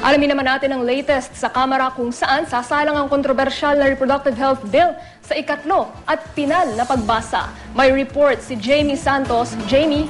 Alamin naman natin ang latest sa Kamara kung saan sasalang ang kontrobersyal na reproductive health bill sa ikatlo at pinal na pagbasa. May report si Jamie Santos. Jamie?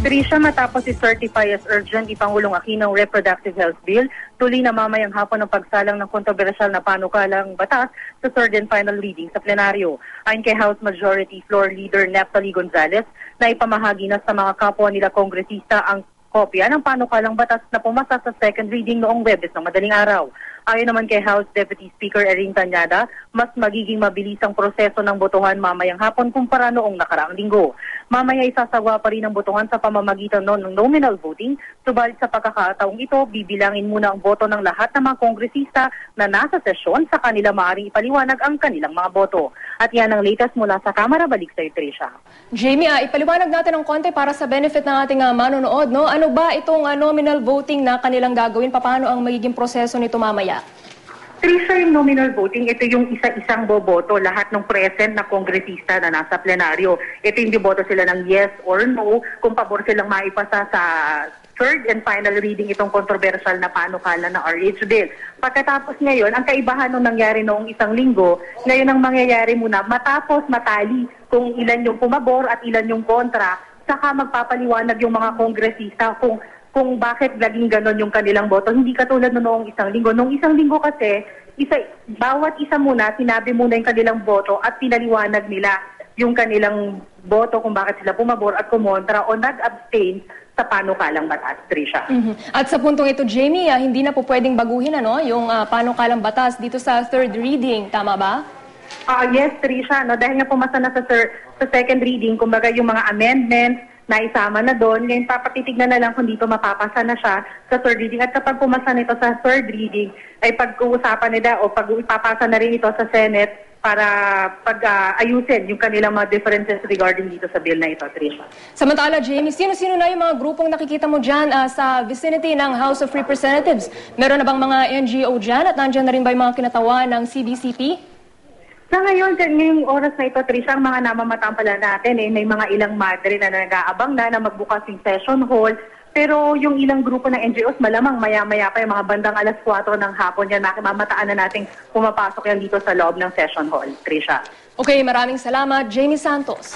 Trisha, matapos i-certify as urgent ni Pangulong Aquino reproductive health bill, tuloy na mamayang hapon ang pagsalang ng kontrobersyal na panukalang batas sa third and final reading sa plenaryo. Ayon kay House Majority Floor Leader Neftali Gonzales, na ipamahagi na sa mga kapwa nila kongresista ang kopya ng panukalang batas na pumasa sa second reading noong Huwebes ng madaling araw. Ayon naman kay House Deputy Speaker Erin Tanyada, mas magiging mabilis ang proseso ng botohan mamayang hapon kumpara noong nakaraang linggo. Mamaya isasagawa pa rin ang botohan sa pamamagitan ng nominal voting, subalit sa pagkakataong ito, bibilangin muna ang boto ng lahat ng mga kongresista na nasa sesyon sa kanila maaaring ipaliwanag ang kanilang mga boto. At yan ang latest mula sa Kamara. Balik sa Trisha. Jamie, ipaliwanag natin ng konti para sa benefit ng ating manonood, no? Ano ba itong nominal voting na kanilang gagawin? Paano ang magiging proseso nito mamaya? Trisha, yung nominal voting, ito yung isa-isang boboto, lahat ng present na kongresista na nasa plenaryo. Ito yung boboto sila ng yes or no, kung pabor silang maipasa sa third and final reading itong kontrobersyal na panukala na RH bill. Pagkatapos ngayon, ang kaibahan nung nangyari noong isang linggo, ngayon ang mangyayari muna, matapos matali kung ilan yung pumabor at ilan yung kontra, saka magpapaliwanag yung mga kongresista kung bakit laging ganon yung kanilang boto. Hindi katulad noong isang linggo. Noong isang linggo kasi, bawat isa muna, sinabi muna yung kanilang boto at pinaliwanag nila yung kanilang boto kung bakit sila pumabor at kumontra o nag-abstain sa panukalang batas, Trisha. At sa puntong ito, Jamie, hindi na po pwedeng baguhin yung panukalang batas dito sa third reading. Tama ba? Yes, Trisha. No? Dahil nga pumasa na sa second reading, kumbaga yung mga amendments, na isama na doon. Ngayon, papatitignan na lang kung dito mapapasa na siya sa third reading. At kapag pumasa nito sa third reading, ay pag-uusapan nila o pag-ipapasa na rin ito sa Senate para ayusin yung kanilang mga differences regarding dito sa bill na ito, Trisha. Samantala, Jamie, sino-sino na yung mga grupong nakikita mo dyan sa vicinity ng House of Representatives? Meron na bang mga NGO dyan at nandyan na rin ba yung mga kinatawan ng CBCP? Sa ngayon, ngayong oras na ito, Trisha, ang mga namamataan pala natin, may mga ilang madre na nag-aabang na magbukas yung session hall. Pero yung ilang grupo ng NGOs, malamang maya-maya pa yung mga bandang alas 4 ng hapon yan, mamataan na nating pumapasok yan dito sa loob ng session hall, Trisha. Okay, maraming salamat, Jamie Santos.